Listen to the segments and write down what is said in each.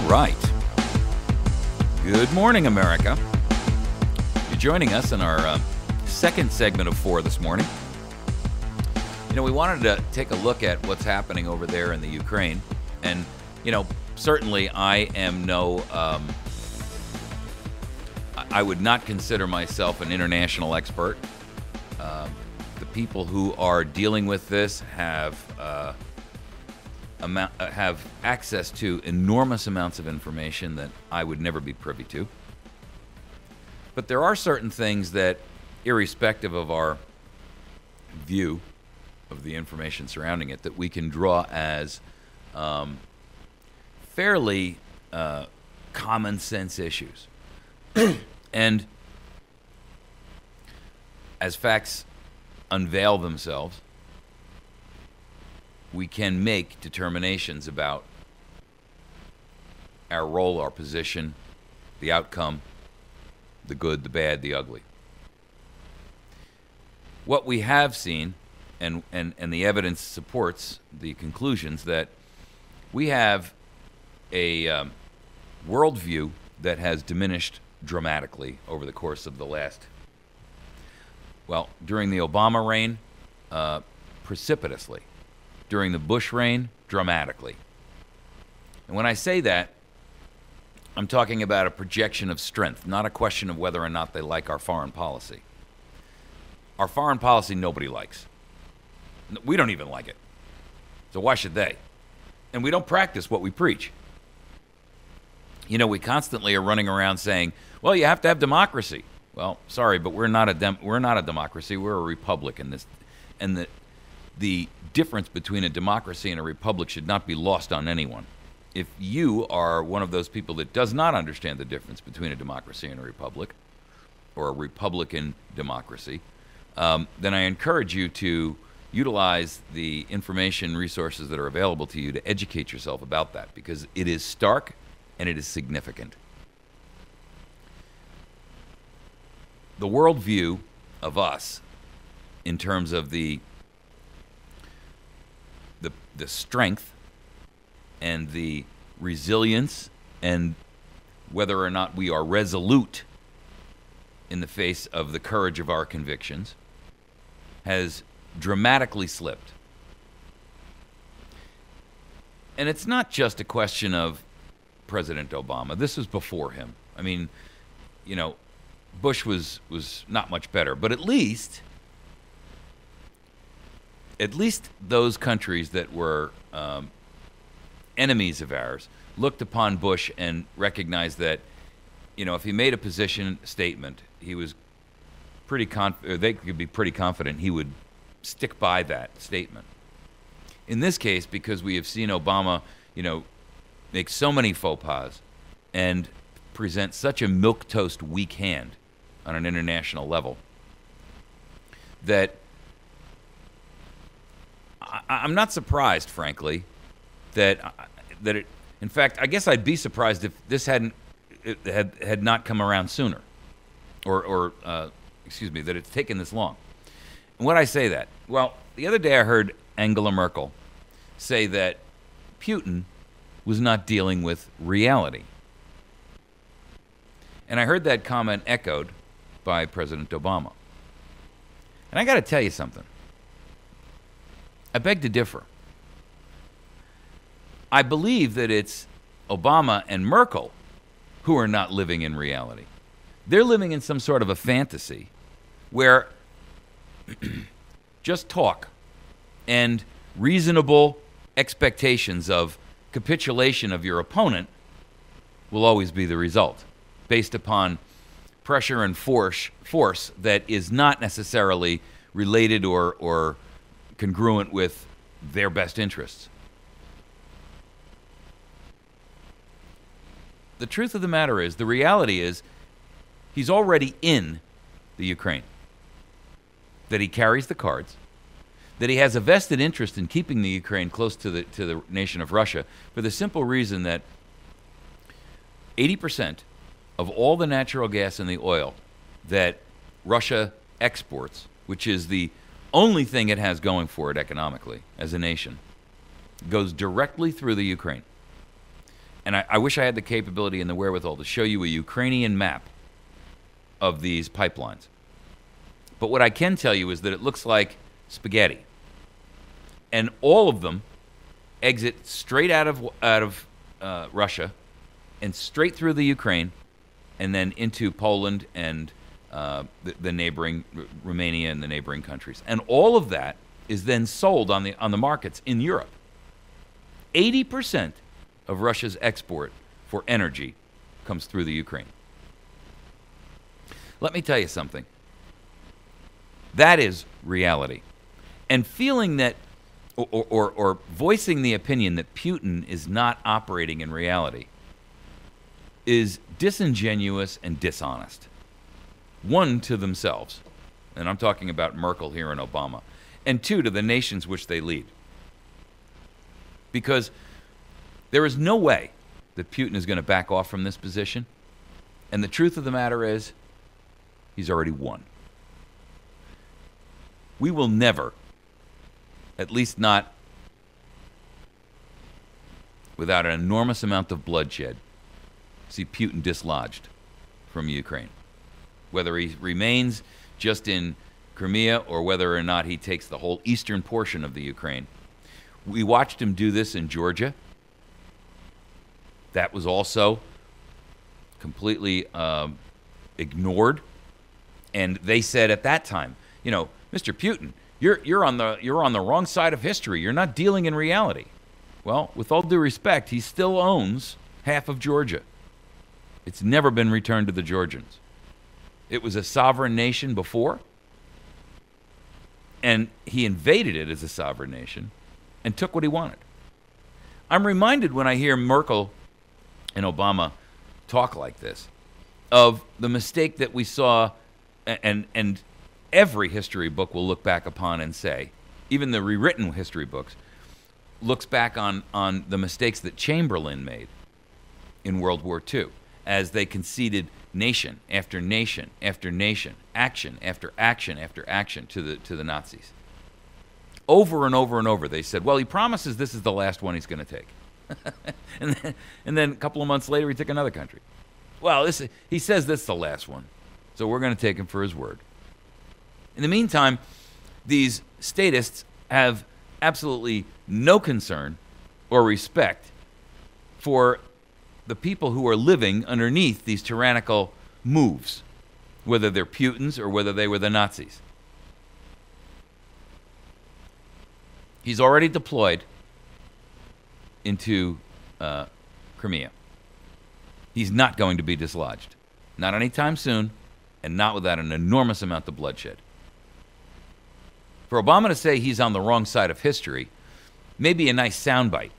right. Good morning, America. You're joining us in our second segment of 4 this morning. You know, we wanted to take a look at what's happening over there in the Ukraine. And, you know, certainly I am I would not consider myself an international expert. The people who are dealing with this have access to enormous amounts of information that I would never be privy to. But there are certain things that, irrespective of our view of the information surrounding it, that we can draw as fairly common sense issues. And as facts unveil themselves, we can make determinations about our role, our position, the outcome, the good, the bad, the ugly. What we have seen, and the evidence supports the conclusions, that we have a worldview that has diminished dramatically over the course of the last, well, during the Obama reign, precipitously. During the Bush reign, dramatically. And when I say that, I'm talking about a projection of strength, not a question of whether or not they like our foreign policy. Our foreign policy nobody likes. We don't even like it. So why should they? And we don't practice what we preach. You know, we constantly are running around saying, well, you have to have democracy. Well, sorry, but we're not a democracy. We're a republic in this. And the difference between a democracy and a republic should not be lost on anyone. If you are one of those people that does not understand the difference between a democracy and a republic, or a republican democracy, then I encourage you to utilize the information resources that are available to you to educate yourself about that, because it is stark and it is significant. The worldview of us, in terms of the strength and the resilience and whether or not we are resolute in the face of the courage of our convictions, has dramatically slipped. And it's not just a question of President Obama. This was before him. I mean, you know, Bush was not much better, but at least those countries that were enemies of ours looked upon Bush and recognized that, you know, if he made a position statement, he was they could be pretty confident he would stick by that statement. In this case, because we have seen Obama, you know, make so many faux pas and present such a milquetoast weak hand on an international level, that I'm not surprised, frankly, that it. In fact, I guess I'd be surprised if this had not come around sooner, or excuse me, that it's taken this long. And when I say that, well, the other day I heard Angela Merkel say that Putin was not dealing with reality, and I heard that comment echoed by President Obama. And I got to tell you something. I beg to differ. I believe that it's Obama and Merkel who are not living in reality. They're living in some sort of a fantasy where just talk and reasonable expectations of capitulation of your opponent will always be the result, based upon pressure and force that is not necessarily related or congruent with their best interests. The truth of the matter is, the reality is, he's already in the Ukraine. That he carries the cards, that he has a vested interest in keeping the Ukraine close to the nation of Russia, for the simple reason that 80% of all the natural gas and the oil that Russia exports, which is the only thing it has going for it economically as a nation, goes directly through the Ukraine. and I wish I had the capability and the wherewithal to show you a Ukrainian map of these pipelines. But what I can tell you is that it looks like spaghetti. And all of them exit straight out of Russia and straight through the Ukraine and then into Poland and the neighboring Romania and the neighboring countries. And all of that is then sold on the markets in Europe. 80% of Russia's export for energy comes through the Ukraine. Let me tell you something. That is reality. And feeling that, or voicing the opinion that Putin is not operating in reality is disingenuous and dishonest. One, to themselves, and I'm talking about Merkel here and Obama, and two, to the nations which they lead. Because there is no way that Putin is going to back off from this position, and the truth of the matter is, he's already won. We will never, at least not without an enormous amount of bloodshed, see Putin dislodged from Ukraine. Whether he remains just in Crimea or whether or not he takes the whole eastern portion of the Ukraine. We watched him do this in Georgia. That was also completely ignored. And they said at that time, you know, Mr. Putin, you're on the wrong side of history. You're not dealing in reality. Well, with all due respect, he still owns half of Georgia. It's never been returned to the Georgians. It was a sovereign nation before, and he invaded it as a sovereign nation and took what he wanted. I'm reminded when I hear Merkel and Obama talk like this of the mistake that we saw, and every history book will look back upon and say, even the rewritten history books, looks back on the mistakes that Chamberlain made in World War II as they conceded nation after nation after nation, action after action after action to the Nazis. Over and over and over, they said, well, he promises this is the last one he's going to take. and then a couple of months later, he took another country. Well, he says this is the last one, so we're going to take him for his word. In the meantime, these statists have absolutely no concern or respect for the people who are living underneath these tyrannical moves, whether they're Putin's or whether they were the Nazis. He's already deployed into Crimea. He's not going to be dislodged. Not anytime soon, and not without an enormous amount of bloodshed. For Obama to say he's on the wrong side of history may be a nice soundbite,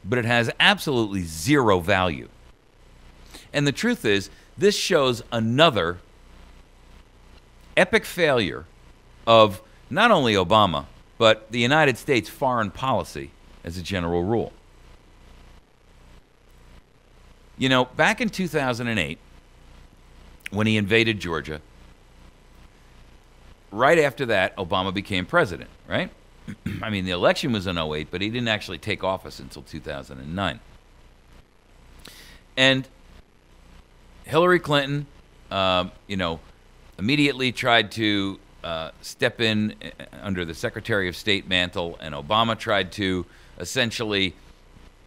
but it has absolutely zero value. And the truth is, this shows another epic failure of not only Obama, but the United States foreign policy as a general rule. You know, back in 2008, when he invaded Georgia, right after that, Obama became president, right? I mean, the election was in 2008, but he didn't actually take office until 2009. And Hillary Clinton, immediately tried to step in under the Secretary of State mantle, and Obama tried to essentially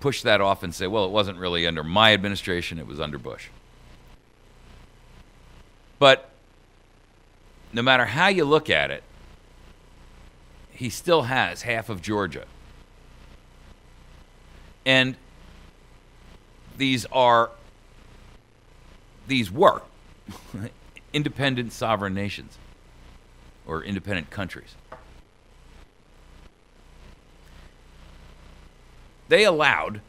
push that off and say, well, it wasn't really under my administration, it was under Bush. But no matter how you look at it, he still has half of Georgia. And these were independent sovereign nations or independent countries. They allowed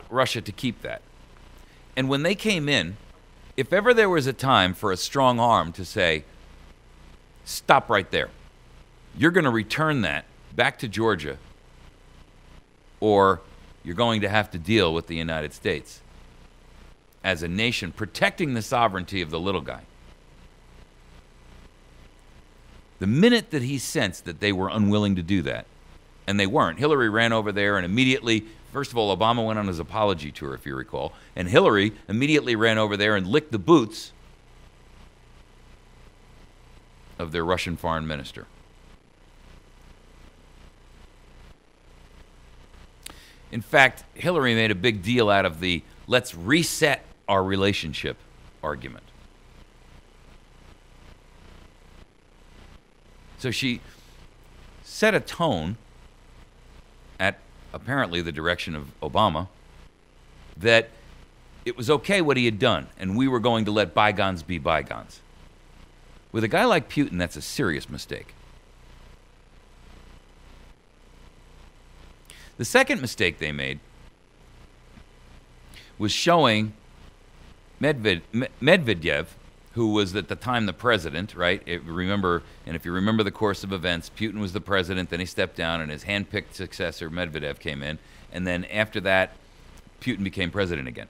Russia to keep that. And when they came in, if ever there was a time for a strong arm to say, stop right there, you're going to return that back to Georgia, or you're going to have to deal with the United States as a nation protecting the sovereignty of the little guy. The minute that he sensed that they were unwilling to do that, And they weren't. Hillary ran over there and immediately, first of all, Obama went on his apology tour, if you recall, and Hillary immediately ran over there and licked the boots of their Russian foreign minister. In fact, Hillary made a big deal out of the let's reset our relationship argument. So she set a tone at apparently the direction of Obama that it was okay what he had done, and we were going to let bygones be bygones. With a guy like Putin, that's a serious mistake. The second mistake they made was showing Medvedev, who was at the time the president, right? If you remember the course of events, Putin was the president, then he stepped down, and his hand-picked successor, Medvedev, came in. And then after that, Putin became president again.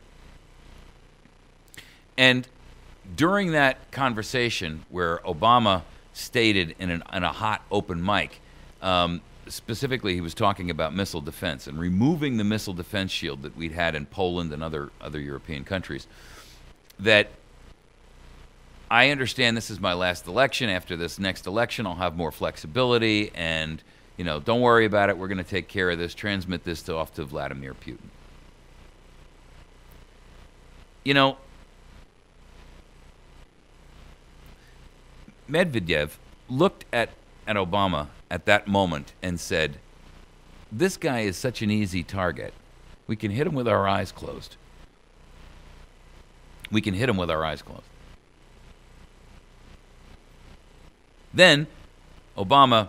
And during that conversation where Obama stated in a hot open mic, specifically he was talking about missile defense and removing the missile defense shield that we'd had in Poland and other European countries, that I understand this is my last election. After this next election, I'll have more flexibility, and don't worry about it. We're going to take care of this. Transmit this off to Vladimir Putin. Medvedev looked at Obama at that moment and said, this guy is such an easy target. We can hit him with our eyes closed. We can hit him with our eyes closed. Then Obama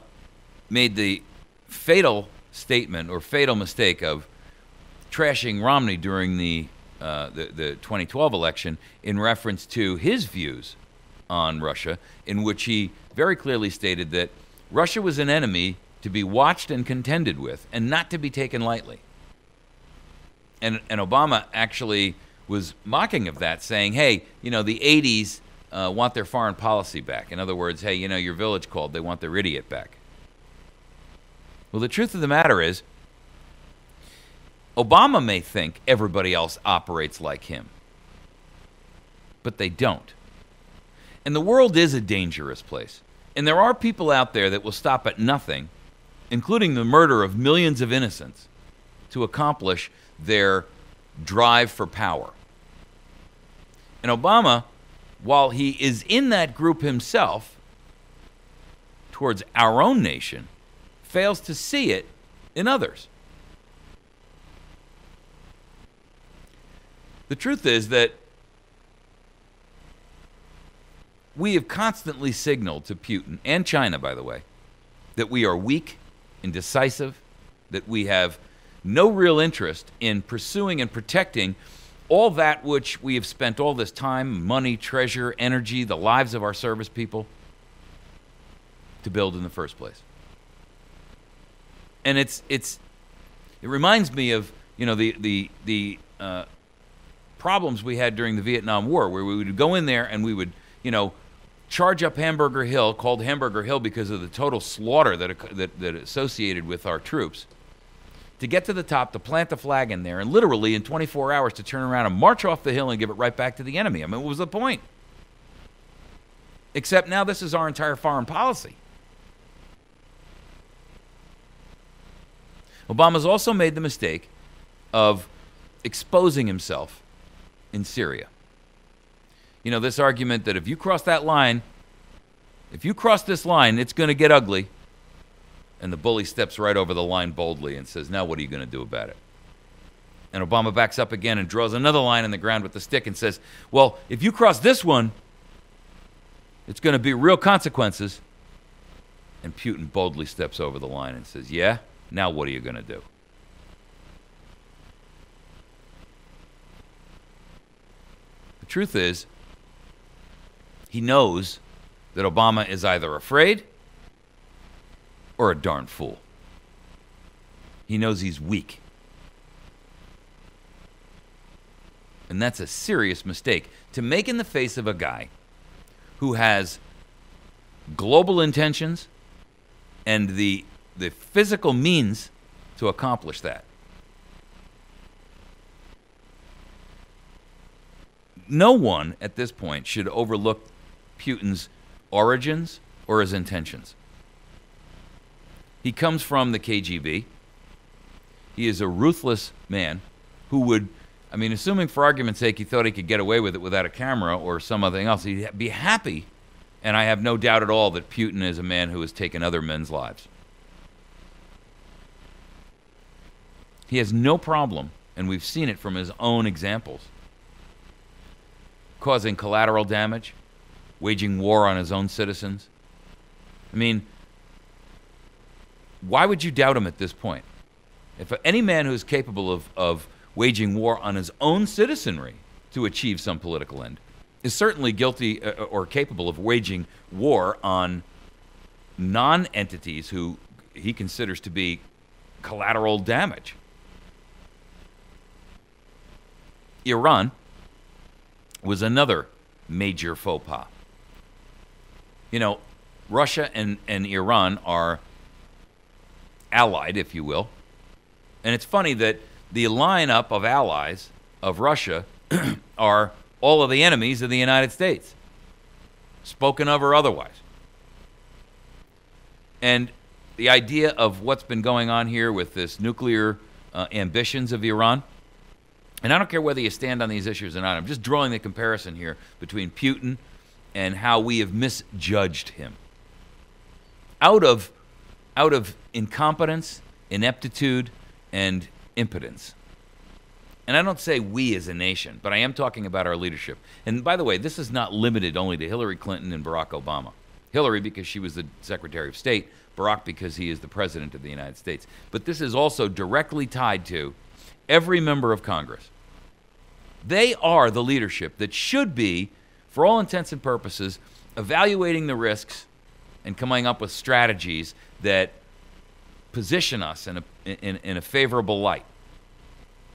made the fatal statement or fatal mistake of trashing Romney during the 2012 election in reference to his views on Russia, in which he very clearly stated that Russia was an enemy to be watched and contended with and not to be taken lightly. And Obama actually was mocking of that, saying, hey, the 80s want their foreign policy back. In other words, hey, your village called, they want their idiot back. Well, the truth of the matter is, Obama may think everybody else operates like him, but they don't. And the world is a dangerous place. And there are people out there that will stop at nothing, including the murder of millions of innocents, to accomplish their drive for power. And Obama, while he is in that group himself, towards our own nation, fails to see it in others. The truth is that we have constantly signaled to Putin, and China, by the way, that we are weak, indecisive, that we have no real interest in pursuing and protecting all that which we have spent all this time, money, treasure, energy, the lives of our service people to build in the first place. And it reminds me of the problems we had during the Vietnam War, where we would go in there and we would charge up Hamburger Hill, called Hamburger Hill because of the total slaughter that associated with our troops, to get to the top, to plant the flag in there, and literally in 24 hours to turn around and march off the hill and give it right back to the enemy. I mean, what was the point? Except now this is our entire foreign policy. Obama's also made the mistake of exposing himself in Syria. This argument that if you cross that line, if you cross this line, it's going to get ugly. And the bully steps right over the line boldly and says, now what are you going to do about it? And Obama backs up again and draws another line in the ground with the stick and says, well, if you cross this one, it's going to be real consequences. And Putin boldly steps over the line and says, yeah, now what are you going to do? The truth is, he knows that Obama is either afraid or a darn fool. He knows he's weak. And that's a serious mistake to make in the face of a guy who has global intentions and the the physical means to accomplish that. No one at this point should overlook Putin's origins or his intentions. He comes from the KGB. He is a ruthless man who would, I mean, assuming for argument's sake he thought he could get away with it without a camera or something else, he'd be happy. And I have no doubt at all that Putin is a man who has taken other men's lives. He has no problem, and we've seen it from his own examples, causing collateral damage, waging war on his own citizens. I mean, why would you doubt him at this point? If any man who is capable of waging war on his own citizenry to achieve some political end is certainly guilty or capable of waging war on non-entities who he considers to be collateral damage. Iran was another major faux pas. You know, Russia and Iran are allied, if you will. And it's funny that the lineup of allies of Russia are all of the enemies of the United States, spoken of or otherwise. And the idea of what's been going on here with this nuclear ambitions of Iran, and I don't care whether you stand on these issues or not, I'm just drawing the comparison here between Putin and how we have misjudged him. Out of incompetence, ineptitude, and impotence. And I don't say we as a nation, but I am talking about our leadership. And by the way, this is not limited only to Hillary Clinton and Barack Obama. Hillary because she was the Secretary of State, Barack because he is the President of the United States. But this is also directly tied to every member of Congress. They are the leadership that should be, for all intents and purposes, evaluating the risks and coming up with strategies that position us in a favorable light.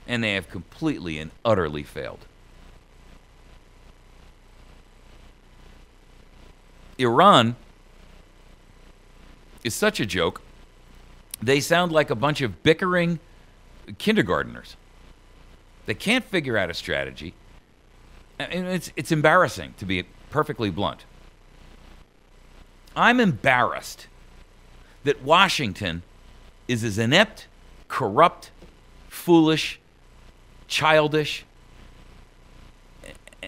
And they have completely and utterly failed. Iran is such a joke. They sound like a bunch of bickering kindergartners. They can't figure out a strategy. And it's embarrassing, to be perfectly blunt. I'm embarrassed that Washington is as inept, corrupt, foolish, childish,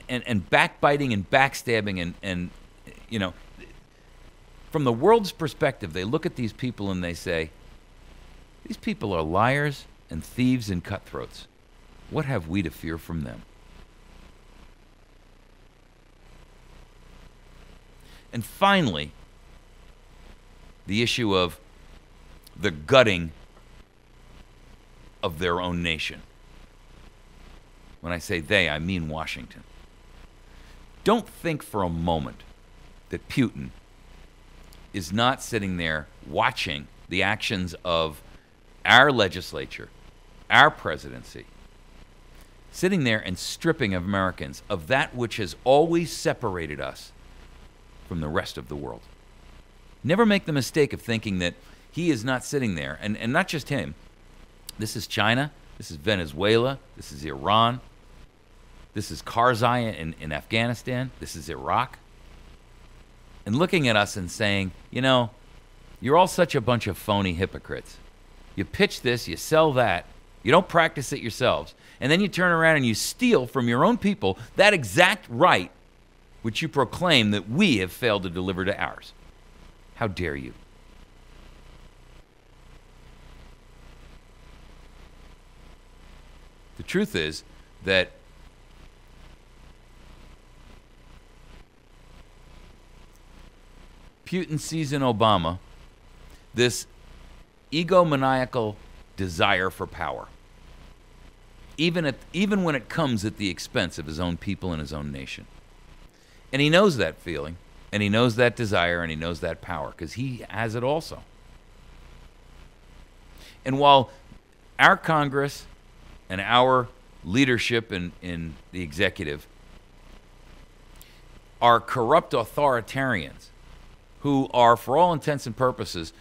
and backbiting and backstabbing and you know, from the world's perspective, they look at these people and they say, these people are liars and thieves and cutthroats. What have we to fear from them? And finally, the issue of the gutting of their own nation. When I say they, I mean Washington. Don't think for a moment that Putin is not sitting there watching the actions of our legislature, our presidency, sitting there and stripping Americans of that which has always separated us from the rest of the world. Never make the mistake of thinking that he is not sitting there, and not just him. This is China, this is Venezuela, this is Iran, this is Karzai in Afghanistan, this is Iraq. And looking at us and saying, you know, you're all such a bunch of phony hypocrites. You pitch this, you sell that, you don't practice it yourselves, and then you turn around and you steal from your own people that exact right which you proclaim that we have failed to deliver to ours. How dare you? The truth is that Putin sees in Obama this egomaniacal desire for power, even when it comes at the expense of his own people and his own nation. And he knows that feeling, and he knows that desire, and he knows that power, because he has it also. And while our Congress and our leadership in the executive are corrupt authoritarians who are, for all intents and purposes,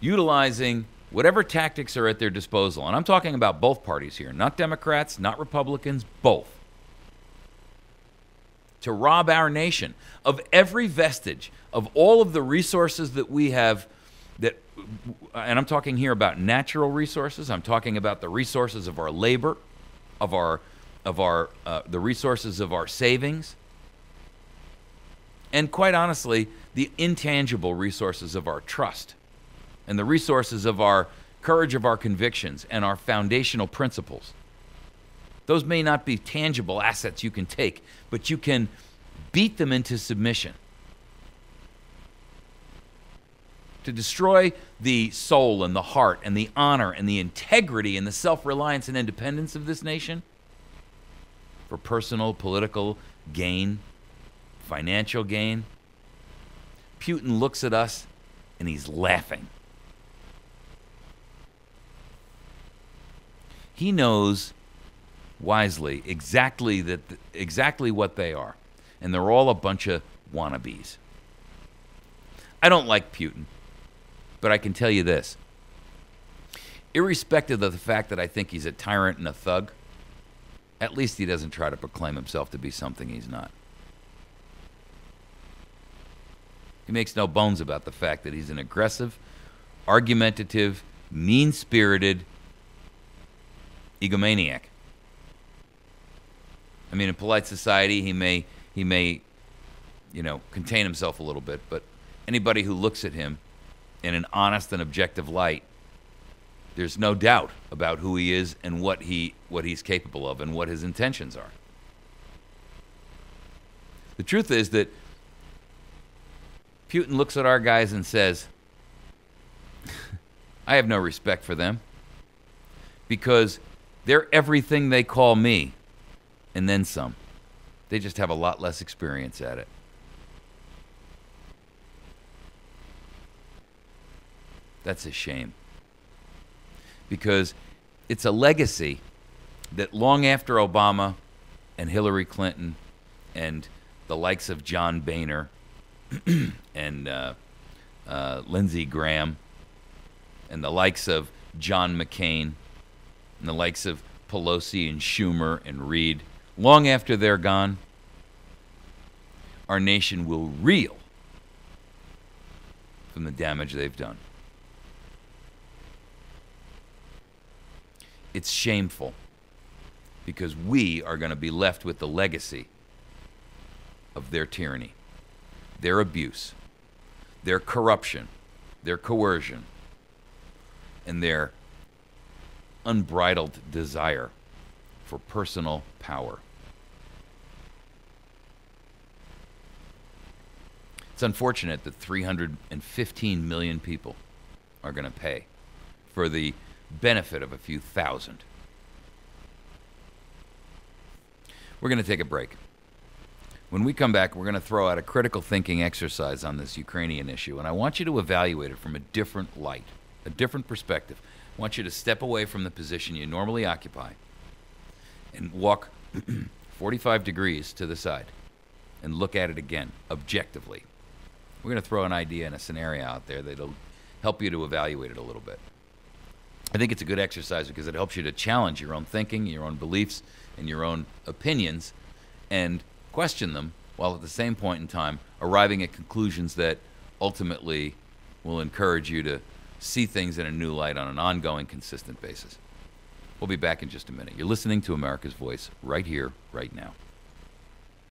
utilizing whatever tactics are at their disposal. And I'm talking about both parties here, not Democrats, not Republicans, both. To rob our nation of every vestige of all of the resources that we have, and I'm talking here about natural resources. I'm talking about the resources of our labor, of the resources of our savings, and quite honestly, the intangible resources of our trust, and the resources of our courage of our convictions and our foundational principles. Those may not be tangible assets you can take, but you can beat them into submission. To destroy the soul and the heart and the honor and the integrity and the self-reliance and independence of this nation for personal, political gain, financial gain. Putin looks at us and he's laughing. He knows wisely exactly what they are, and they're all a bunch of wannabes. I don't like Putin, but I can tell you this. Irrespective of the fact that I think he's a tyrant and a thug, at least he doesn't try to proclaim himself to be something he's not. He makes no bones about the fact that he's an aggressive, argumentative, mean-spirited egomaniac. I mean, in polite society, he may, contain himself a little bit, but anybody who looks at him in an honest and objective light, there's no doubt about who he is and what he's capable of and what his intentions are. The truth is that Putin looks at our guys and says, I have no respect for them because they're everything they call me, and then some. They just have a lot less experience at it. That's a shame. Because it's a legacy that long after Obama and Hillary Clinton and the likes of John Boehner and Lindsey Graham and the likes of John McCain and the likes of Pelosi and Schumer and Reid, long after they're gone, our nation will reel from the damage they've done. It's shameful because we are going to be left with the legacy of their tyranny, their abuse, their corruption, their coercion, and their unbridled desire for personal power. It's unfortunate that 315 million people are going to pay for the benefit of a few thousand. We're going to take a break. When we come back, we're going to throw out a critical thinking exercise on this Ukrainian issue, and I want you to evaluate it from a different light, a different perspective. I want you to step away from the position you normally occupy and walk 45 degrees to the side and look at it again, objectively. We're going to throw an idea and a scenario out there that'll help you to evaluate it a little bit. I think it's a good exercise because it helps you to challenge your own thinking, your own beliefs, and your own opinions, and question them while at the same point in time arriving at conclusions that ultimately will encourage you to see things in a new light on an ongoing, consistent basis. We'll be back in just a minute. You're listening to America's Voice right here, right now.